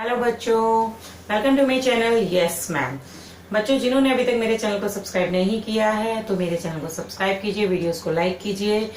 Hello बच्चों, welcome to my channel. Yes ma'am. बच्चों, जिन्होंने अभी तक मेरे चैनल को सब्सक्राइब नहीं किया है तो मेरे चैनल को सब्सक्राइब कीजिए, वीडियोस को लाइक कीजिए।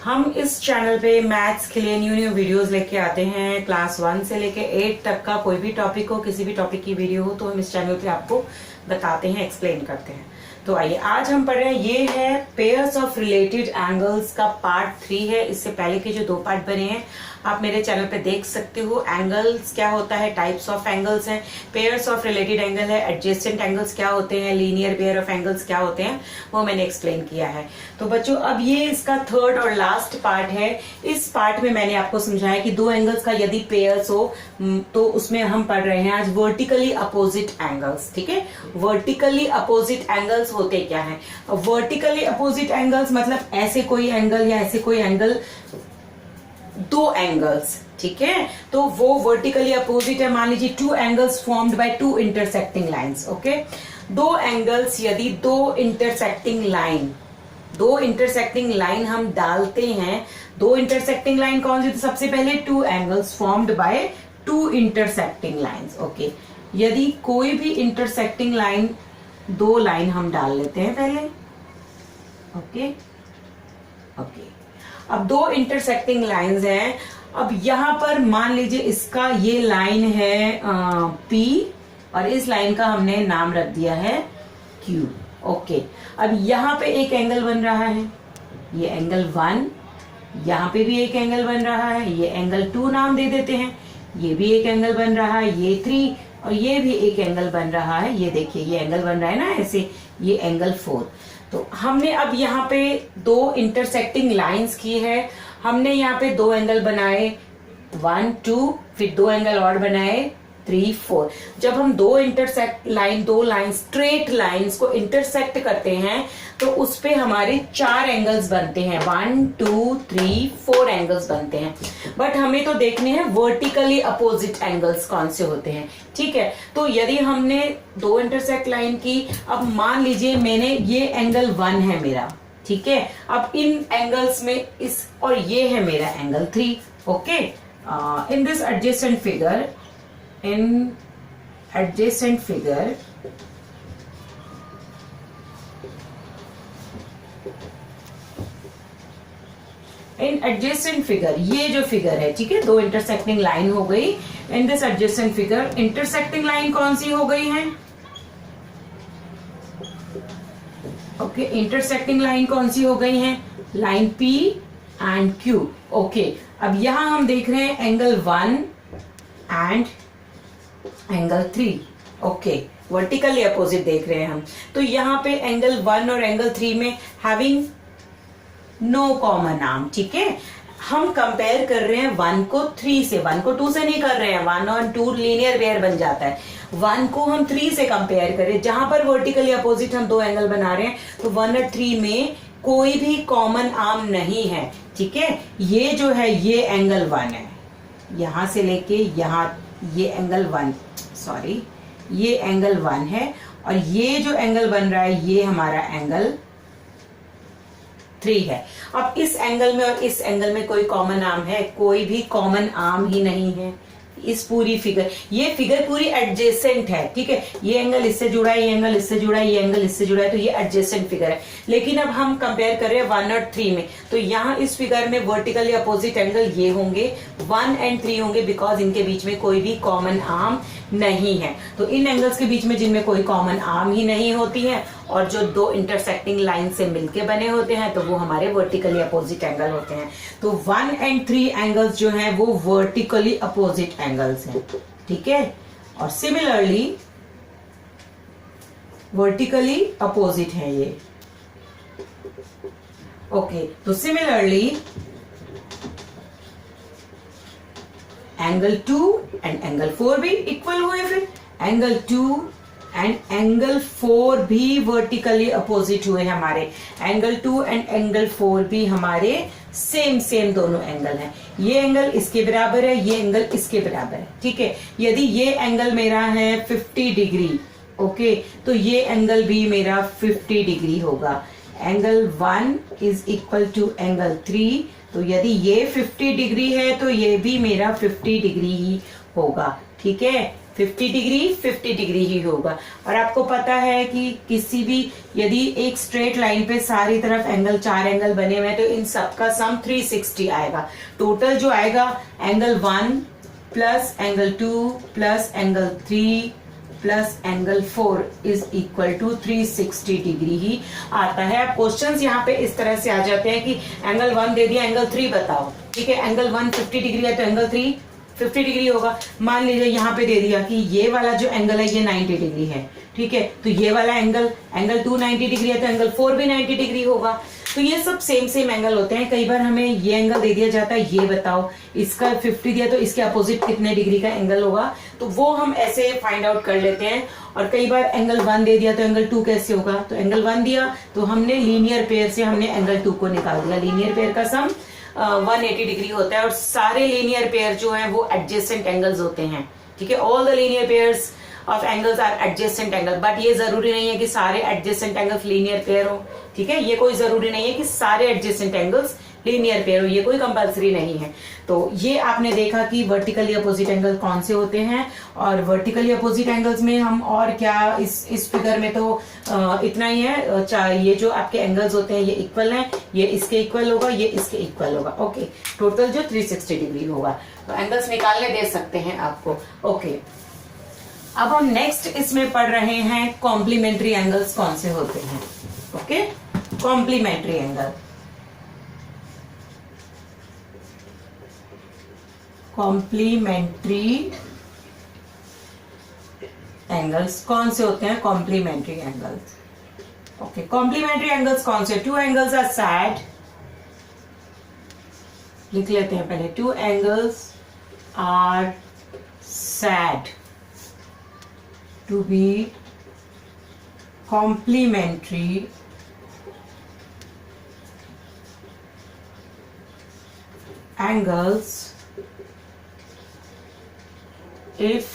हम इस चैनल पे मैथ्स के लिए न्यू वीडियोस लेके आते हैं। क्लास 1 से लेके 8 तक का कोई भी टॉपिक हो, किसी भी टॉपिक की वीडियो हो तो हम इस चैनल पे आपको बताते हैं, एक्सप्लेन करते हैं। तो आइए आज हम पढ़ रहे हैं, ये है पेयर्स ऑफ रिलेटेड एंगल्स का पार्ट 3 है। इससे पहले के जो 2 पार्ट बने हैं आप मेरे चैनल पे देख सकते हो। एंगल्स क्या होता है, टाइप्स ऑफ एंगल्स हैं, पेयर्स ऑफ रिलेटेड एंगल है, एडजेसेंट एंगल्स क्या होते हैं, लीनियर पेयर ऑफ एंगल्स क्या होते हैं, वो मैंने एक्सप्लेन किया है। तो बच्चों अब ये इसका थर्ड और लास्ट पार्ट है। इस पार्ट में मैंने आपको समझाया कि 2 एंगल्स का यदि पेयर्स हो तो उसमें हम पढ़ रहे हैं आज वर्टिकली अपोजिट एंगल्स। ठीक है, वर्टिकली अपोजिट एंगल्स होते क्या है? वर्टिकली अपोजिट एंगल्स मतलब ऐसे कोई एंगल या ऐसे कोई एंगल, 2 एंगल्स, ठीक है, तो वो वर्टिकली अपोजिट है। मान लीजिए 2 angles formed by 2 intersecting lines. Okay, 2 angles यदि 2 इंटरसेक्टिंग लाइन हम डालते हैं, 2 इंटरसेक्टिंग लाइन कौन सी? तो सबसे पहले 2 angles formed by 2 intersecting lines. Okay, यदि कोई भी इंटरसेक्टिंग लाइन, 2 लाइन हम डाल लेते हैं पहले। ओके ओके, अब 2 इंटरसेक्टिंग लाइंस हैं। अब यहां पर मान लीजिए इसका ये लाइन है P और इस लाइन का हमने नाम रख दिया है Q। ओके, अब यहां पे एक एंगल बन रहा है, ये एंगल 1, यहां पे भी एक एंगल बन रहा है, ये एंगल 2 नाम दे देते हैं, ये भी एक एंगल बन रहा है, ये 3 और ये भी एक एंगल बन रहा है। ये देखिए ये एंगल बन रहा है ना ऐसे, ये एंगल 4। तो हमने अब यहाँ पे 2 इंटरसेक्टिंग लाइंस की है। हमने यहाँ पे 2 एंगल बनाए, 1 2, फिर 2 एंगल और बनाए 3 4। जब हम 2 लाइन स्ट्रेट लाइंस को इंटरसेक्ट करते हैं तो उस पे हमारे 4 एंगल्स बनते हैं, 1 2 3 4 एंगल्स बनते हैं। बट हमें तो देखने हैं वर्टिकली अपोजिट एंगल्स कौन से होते हैं। ठीक है, तो यदि हमने 2 इंटरसेक्ट लाइन की, अब मान लीजिए मैंने ये एंगल 1 है मेरा, ठीक है, अब इन एंगल्स में इस और ये है मेरा angle 3। Okay, in this adjacent figure, in adjacent figure ये जो फिगर है, ठीक है, 2 इंटरसेक्टिंग लाइन हो गई। In this adjacent figure intersecting line कौन सी हो गई है? ओके, इंटरसेक्टिंग लाइन कौन सी हो गई है? Line P and Q। Okay, अब यहां हम देख रहे हैं angle 1 and angle 3। Okay, vertically opposite देख रहे हैं हम। तो यहाँ पे एंगल 1 और एंगल 3 में हैविंग नो कॉमन आर्म। ठीक है, हम कंपेयर कर रहे हैं 1 को 3 से, 1 को 2 से नहीं कर रहे हैं। 1 और 2 लीनियर पेयर बन जाता है, 1 को हम 3 से कंपेयर करें। जहां पर वर्टिकली अपोजिट हम 2 एंगल बना रहे हैं तो 1 और 3 में कोई भी कॉमन आर्म नहीं है। ठीक है, ये जो है ये एंगल 1 है, यहां से लेके यहां, ये एंगल 1, सॉरी, ये एंगल 1 है और ये जो एंगल बन रहा है ये हमारा एंगल 3 है। अब इस एंगल में और इस एंगल में कोई कॉमन आर्म है? कोई भी कॉमन आर्म ही नहीं है। इस पूरी फिगर, ये फिगर पूरी एडजेसेंट है। ठीक है, ये एंगल इससे जुड़ा है, ये एंगल इससे जुड़ा है, ये एंगल इससे जुड़ा है, तो ये एडजेसेंट फिगर है। लेकिन अब हम कंपेयर कर रहे हैं 1 और 3 में, तो यहाँ इस फिगर में वर्टिकली अपोजिट एंगल ये होंगे, 1 एंड 3 होंगे, बिकॉज इनके बीच में कोई भी कॉमन आर्म नहीं है। तो इन एंगल्स के बीच में जिनमें कोई कॉमन आर्म ही नहीं होती है और जो 2 इंटरसेक्टिंग लाइन से मिलके बने होते हैं तो वो हमारे वर्टिकली अपोजिट एंगल होते हैं। तो 1 एंड 3 एंगल्स जो हैं वो वर्टिकली अपोजिट एंगल्स हैं। ठीक है, और सिमिलरली वर्टिकली अपोजिट है ये। ओके, तो सिमिलरली एंगल 2 एंड एंगल 4 भी इक्वल हुए। फिर एंगल 2 एंड एंगल 4 भी वर्टिकली अपोजिट हुए हमारे। एंगल 2 एंड एंगल 4 भी हमारे सेम दोनों एंगल हैं। ये एंगल इसके बराबर है, ये एंगल इसके बराबर है। ठीक है, यदि ये एंगल मेरा है 50 डिग्री, ओके, तो ये एंगल भी मेरा 50 डिग्री होगा। Angle 1 is equal to angle 3, तो यदि ये 50 डिग्री है तो ये भी मेरा 50 डिग्री ही होगा। ठीक है, 50 डिग्री 50 डिग्री ही होगा। और आपको पता है कि किसी भी यदि एक स्ट्रेट लाइन पे सारी तरफ एंगल, 4 एंगल बने हुए हैं, तो इन सबका सम 360 आएगा। टोटल जो आएगा angle 1 plus angle 2 plus angle 3 plus angle 4 is equal to 360 degree ही आता है। अब क्वेश्चंस यहाँ पे इस तरह से आ जाते हैं कि एंगल 1 दे दिया, एंगल 3 बताओ। ठीक है, एंगल 1 50 डिग्री है तो एंगल 3 50 डिग्री होगा। मान लीजिए यहाँ पे दे दिया कि ये वाला जो एंगल है ये 90 डिग्री है। ठीक है, तो ये वाला एंगल 2 90 डिग्री है तो एंगल 4 भी 90 डिग्री होगा। तो ये सब सेम एंगल होते हैं। कई बार हमें ये एंगल दे दिया जाता है, ये बताओ इसका 50 दिया तो इसके अपोजिट कितने डिग्री का एंगल होगा, तो वो हम ऐसे फाइंड आउट कर लेते हैं। और कई बार एंगल 1 दे दिया तो एंगल 2 कैसे होगा, तो एंगल 1 दिया तो हमने लीनियर पेयर से हमने एंगल 2 को निकाल दिया। लीनियर पेयर का सम 180 डिग्री होता है और सारे लीनियर पेयर जो हैं वो एडजेसेंट एंगल्स होते हैं। ठीक है, all the linear pairs of angles are adjacent angle, but ये जरूरी नहीं है कि सारे एडजेसेंट एंगल्स लीनियर पेयर हो। ठीक है, ये कोई जरूरी नहीं है कि सारे एडजेसेंट एंगल्स लीनियर पेयर हो, ये कोई कंपलसरी नहीं है। तो ये आपने देखा कि वर्टिकली अपोजिट एंगल कौन से होते हैं। और वर्टिकली अपोजिट एंगल्स में हम और क्या, इस फिगर में तो इतना ही है। ये जो आपके एंगल्स होते हैं ये इक्वल हैं, ये इसके इक्वल होगा, ये इसके इक्वल होगा। ओके, टोटल जो 360 डिग्री होगा। तो एंगल्स निकालने दे सकते हैं आपको। ओके, अब हम नेक्स्ट इसमें पढ़ रहे हैं कॉम्प्लीमेंट्री एंगल्स कौन से होते हैं। Okay, complementary angle, complementary angles कौन से होते हैं, complementary angles. Okay, complementary angles कौन से, 2 एंगल्स आर सैड, लिख लेते हैं पहले, 2 angles are said to be complementary angles if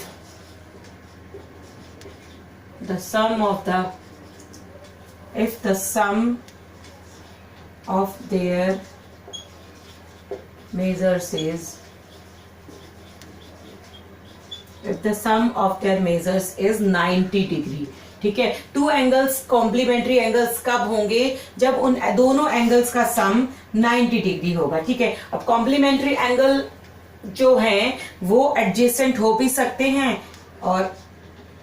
the sum of their measures is, if the sum of their measures is 90 degree. ठीक है, 2 एंगल्स कॉम्प्लीमेंट्री एंगल्स कब होंगे, जब उन दोनों एंगल्स का सम 90 डिग्री होगा। ठीक है, अब कॉम्प्लीमेंट्री एंगल जो हैं वो एडजेसेंट हो भी सकते हैं और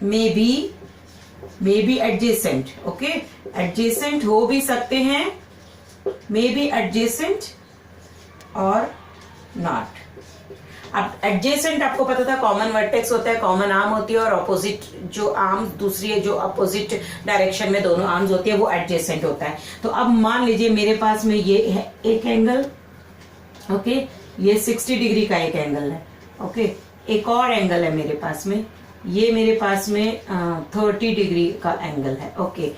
may be adjacent. Okay, adjacent हो भी सकते हैं, मे बी एडजेसेंट और नॉट। अब एडजेसेंट आपको पता था कॉमन वर्टेक्स होता है, कॉमन आर्म होती है, और अपोजिट जो आर्म दूसरी है जो अपोजिट डायरेक्शन में दोनों आर्म्स होती है वो एडजेसेंट होता है। तो अब मान लीजिए मेरे पास में ये है एक एंगल, ओके, ये 60 डिग्री का एक एंगल है। ओके, एक और एंगल है मेरे पास में, ये मेरे पास में 30 डिग्री का एंगल है। ओके,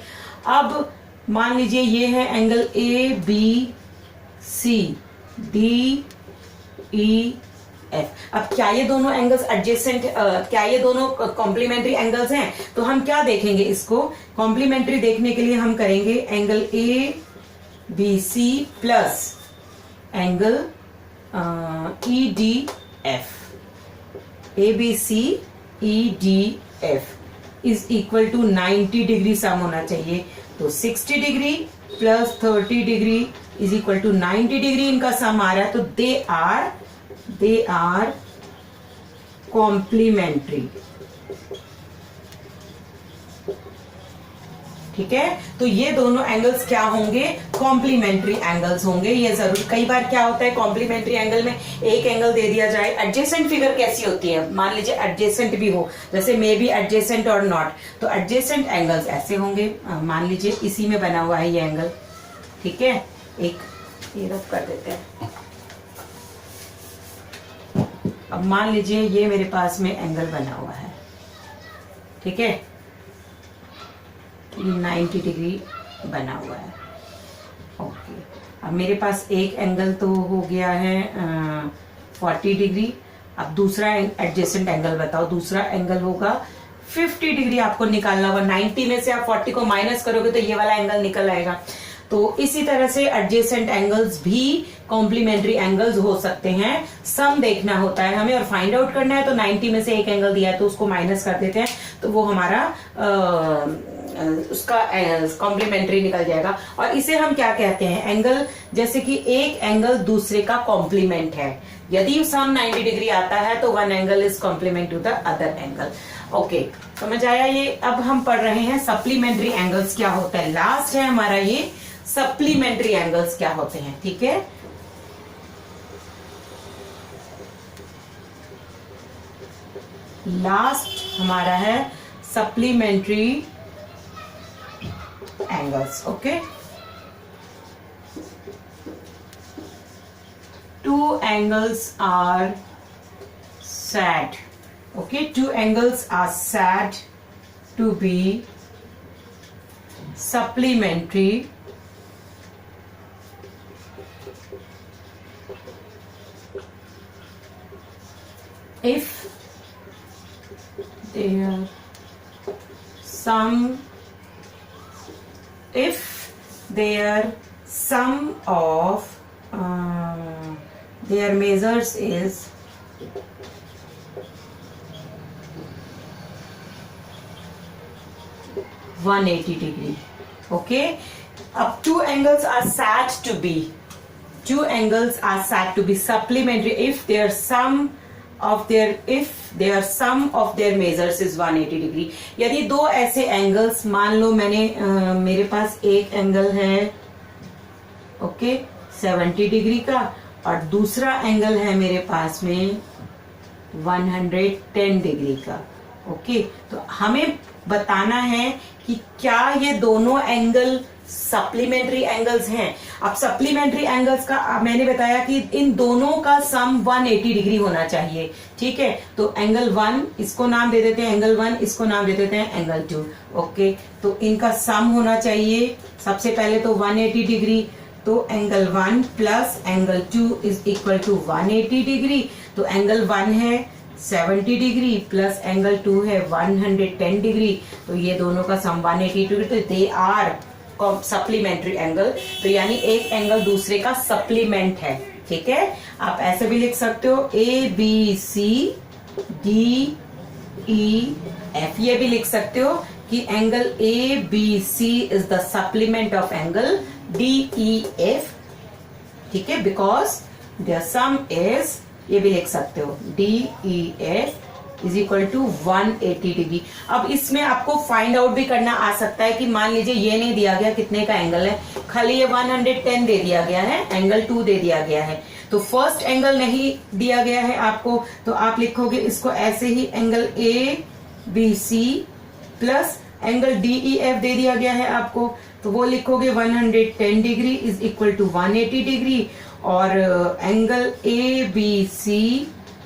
अब मान लीजिए ये है एंगल ABC DE F। अब क्या ये दोनों एंगल्स एडजेसेंट, क्या ये दोनों कॉम्प्लीमेंट्री एंगल्स हैं, तो हम क्या देखेंगे, इसको कॉम्प्लीमेंट्री देखने के लिए हम करेंगे angle ABC plus angle EDF। ABC EDF is equal to 90 degree sum होना चाहिए। तो 60 degree plus 30 degree is equal to 90 degree इनका सम आ रहा है। तो दे आर कॉम्प्लीमेंट्री। ठीक है, तो ये दोनों एंगल्स क्या होंगे, कॉम्प्लीमेंट्री एंगल्स होंगे। ये जरूर, कई बार क्या होता है कॉम्प्लीमेंट्री एंगल में एक एंगल दे दिया जाए। एडजेसेंट फिगर कैसी होती है, मान लीजिए एडजेसेंट भी हो, जैसे मे बी एडजेसेंट और नॉट, तो एडजेसेंट एंगल्स ऐसे होंगे। मान लीजिए इसी में बना हुआ है ये एंगल। ठीक है, एक ये रफ कर देते हैं। अब मान लीजिए ये मेरे पास में एंगल बना हुआ है। ठीक है, 90 डिग्री बना हुआ है। ओके, अब मेरे पास एक एंगल तो हो गया है 40 डिग्री। अब दूसरा एडजेसेंट एंगल बताओ, दूसरा एंगल होगा 50 डिग्री आपको निकालना होगा। 90 में से आप 40 को माइनस करोगे तो ये वाला एंगल निकल आएगा। तो इसी तरह से एडजेसेंट एंगल्स भी कॉम्प्लीमेंट्री एंगल्स हो सकते हैं। सम देखना होता है हमें और फाइंड आउट करना है, तो 90 में से एक एंगल दिया है तो उसको माइनस कर देते हैं, तो वो हमारा उसका कॉम्प्लीमेंट्री निकल जाएगा। और इसे हम क्या कहते हैं, एंगल, जैसे कि एक एंगल दूसरे का कॉम्प्लीमेंट है। यदि सम 90 डिग्री आता है तो one angle is complement to the other angle. Okay, समझ आया ये। अब हम पढ़ रहे हैं सप्लीमेंट्री एंगल्स क्या होता है। लास्ट है हमारा ये सप्लीमेंट्री एंगल्स क्या होते हैं। ठीक है, लास्ट हमारा है supplementary angles. Okay, two angles are said, okay, two angles are said to be supplementary if their sum of their measures is 180 degree. Okay, अब two angles are said to be supplementary if their sum of their measures is 180 degree. यदि दो ऐसे angles, मान लो मेरे पास एक angle है okay 70 degree का और दूसरा एंगल है मेरे पास में 110 डिग्री का। ओके, तो हमें बताना है कि क्या ये दोनों एंगल सप्लीमेंट्री एंगल्स हैं। अब सप्लीमेंट्री एंगल्स का मैंने बताया कि इन दोनों का सम 180 डिग्री होना चाहिए। ठीक है, तो एंगल 1 इसको नाम दे देते हैं एंगल 1, इसको नाम दे देते हैं एंगल 2। ओके, तो इनका सम होना चाहिए सबसे पहले तो 180 डिग्री, तो angle 1 plus angle 2 is equal to 180 degree. तो एंगल 1 है 70 डिग्री प्लस एंगल 2 है 110 डिग्री, तो ये दोनों का सम 180 डिग्री, तो दे आर सप्लीमेंट्री एंगल। तो यानी एक एंगल दूसरे का सप्लीमेंट है। ठीक है, आप ऐसे भी लिख सकते हो ABCDEF, ये भी लिख सकते हो कि angle ABC is the supplement of angle DEF। ठीक है, बिकॉज देयर सम इज, ये भी लिख सकते हो DEF is equal to 180 degree. अब इसमें आपको फाइंड आउट भी करना आ सकता है कि मान लीजिए ये नहीं दिया गया कितने का एंगल है, खाली ये 110 दे दिया गया है, एंगल 2 दे दिया गया है, तो फर्स्ट एंगल नहीं दिया गया है आपको, तो आप लिखोगे इसको ऐसे ही angle ABC plus angle DEF दे दिया गया है आपको, तो वो लिखोगे 110 degree is equal to 180 degree, और angle ABC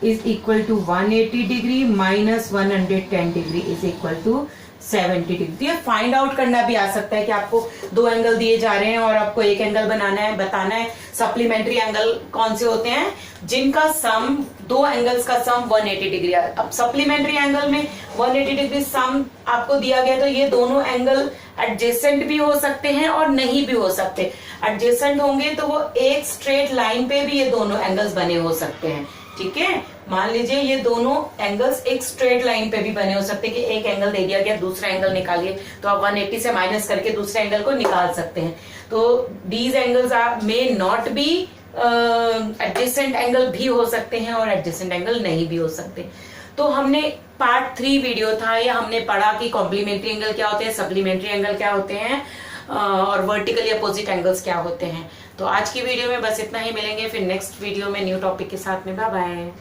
is equal to 180 degree minus 110 degree is equal to 70 degree. तो ये फाइंड आउट करना भी आ सकता है कि आपको दो एंगल दिए जा रहे हैं और आपको एक एंगल बनाना है, बताना है सप्लीमेंट्री एंगल कौन से होते हैं जिनका सम, दो एंगल्स का सम 180 डिग्री। अब सप्लीमेंट्री एंगल में 180 डिग्री सम आपको दिया गया, तो ये दोनों एंगल एडजेसेंट भी हो सकते हैं और नहीं भी हो सकते। एडजेसेंट होंगे तो वो एक स्ट्रेट लाइन पे भी ये दोनों एंगल्स बने हो सकते हैं। ठीक है, मान लीजिए ये दोनों एंगल्स एक स्ट्रेट लाइन पे भी बने हो सकते हैं कि एक एंगल दे दिया गया, दूसरा एंगल निकालिए, तो आप 180 से माइनस करके दूसरे एंगल को निकाल सकते हैं। तो these angles are may not be adjacent angle भी हो सकते हैं और एडजेसेंट एंगल नहीं भी हो सकते। तो हमने पार्ट 3 वीडियो था, या हमने पढ़ा कि कॉम्प्लीमेंट्री एंगल क्या होते हैं, सप्लीमेंट्री एंगल क्या होते हैं और वर्टिकली अपोजिट एंगल्स क्या होते हैं। तो आज की वीडियो में बस इतना ही, मिलेंगे फिर नेक्स्ट वीडियो में न्यू टॉपिक के साथ में। Bye bye.